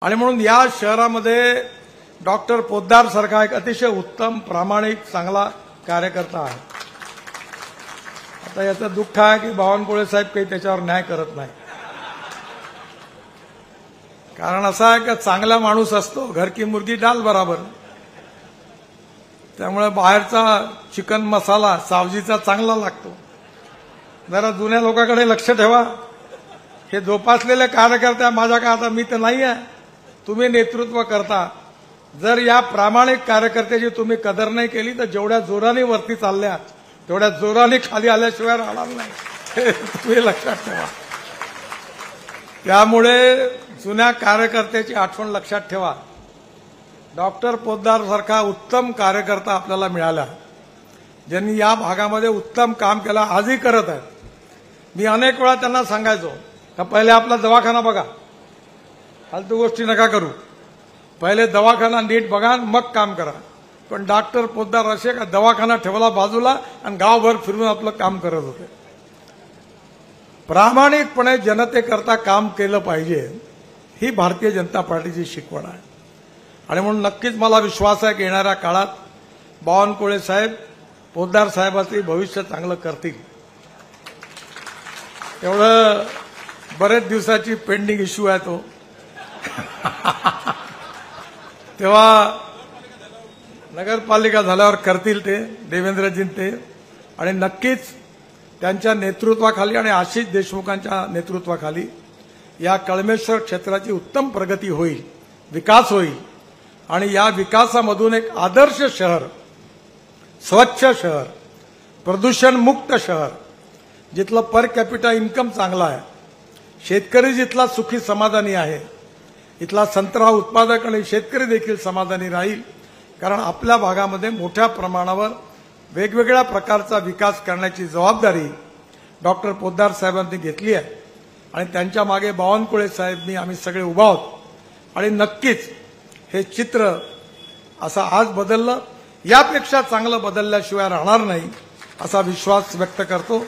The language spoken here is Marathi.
आणि म्हणून या शहरामध्ये डॉक्टर पोद्दार सारखा एक अतिशय उत्तम प्रामाणिक चांगला कार्यकर्ता आहे। आता याचं दुःख आहे की बावनकुळे साहेब काही त्याच्यावर न्याय करत नाही। कारण असं आहे की चांगला माणूस असतो घर की मुर्गी डाल बराबर, त्यामुळे बाहेरचा चिकन मसाला सावजीचा चांगला लागतो। जरा जुन्या लोकांकडे लक्ष ठेवा। हे जोपासलेले कार्यकर्ते माझ्या का आता मी तर नाही आहे, तुम्ही नेतृत्व करता। जर या प्रामाणिक कार्यकर्त्याची तुम्ही कदर नाही केली तर जेवढ्या जोराने वरती चालल्या तेवढ्या जोराने खाली आल्याशिवाय राहणार नाही, हे तुम्ही लक्षात ठेवा। त्यामुळे जुन्या कार्यकर्त्याची आठवण लक्षात ठेवा। डॉक्टर पोद्दार सारखा उत्तम कार्यकर्ता आपल्याला मिळाला, ज्यांनी या भागामध्ये उत्तम काम केलं, आजही करत आहेत। मी अनेक वेळा त्यांना सांगायचो का पहिले आपला दवाखाना बघा, फालतू गोष्टी नका करू, पहिले दवाखाना नीट बघा मग काम करा। पण डॉक्टर पोद्दार असे का दवाखाना ठेवला बाजूला आणि गावभर फिरून आपलं काम करत होते। प्रामाणिकपणे जनतेकरता काम केलं पाहिजे, ही भारतीय जनता पार्टीची शिकवण आहे। आणि म्हणून नक्कीच मला विश्वास आहे की येणाऱ्या काळात बावनकुळे साहेब पोद्दार साहेबांचे भविष्य चांगलं करतील। एवढं बरेच दिवसाची पेंडिंग इश्यू आहे तो तेव्हा नगरपालिका झाल्यावर करतील ते देवेंद्रजी ते, आणि नक्कीच त्यांच्या नेतृत्वाखाली आणि आशिष देशमुखांच्या नेतृत्वाखाली या कळमेश्वर क्षेत्राची उत्तम प्रगती होईल, विकास होईल। आणि या विकासामधून एक आदर्श शहर, स्वच्छ शहर, प्रदूषण मुक्त शहर, जिथलं पर कॅपिटा इन्कम चांगला आहे, शेतकरी जिथला सुखी समाधानी आहे, इथला संत्रा उत्पादक आणि शेतकरी देखील समाधानी राहील। कारण आपल्या भागामध्ये मोठ्या प्रमाणावर वेगवेगळ्या प्रकारचा विकास करण्याची जबाबदारी डॉक्टर पोद्दार साहेबांनी घेतली आहे आणि त्यांच्या मागे बावनकुळे साहेब आम्ही सगळे उभा आहोत। आणि नक्कीच हे चित्र असं आज बदललं, यापेक्षा चांगलं बदलल्याशिवाय राहणार नाही असा विश्वास व्यक्त करतो।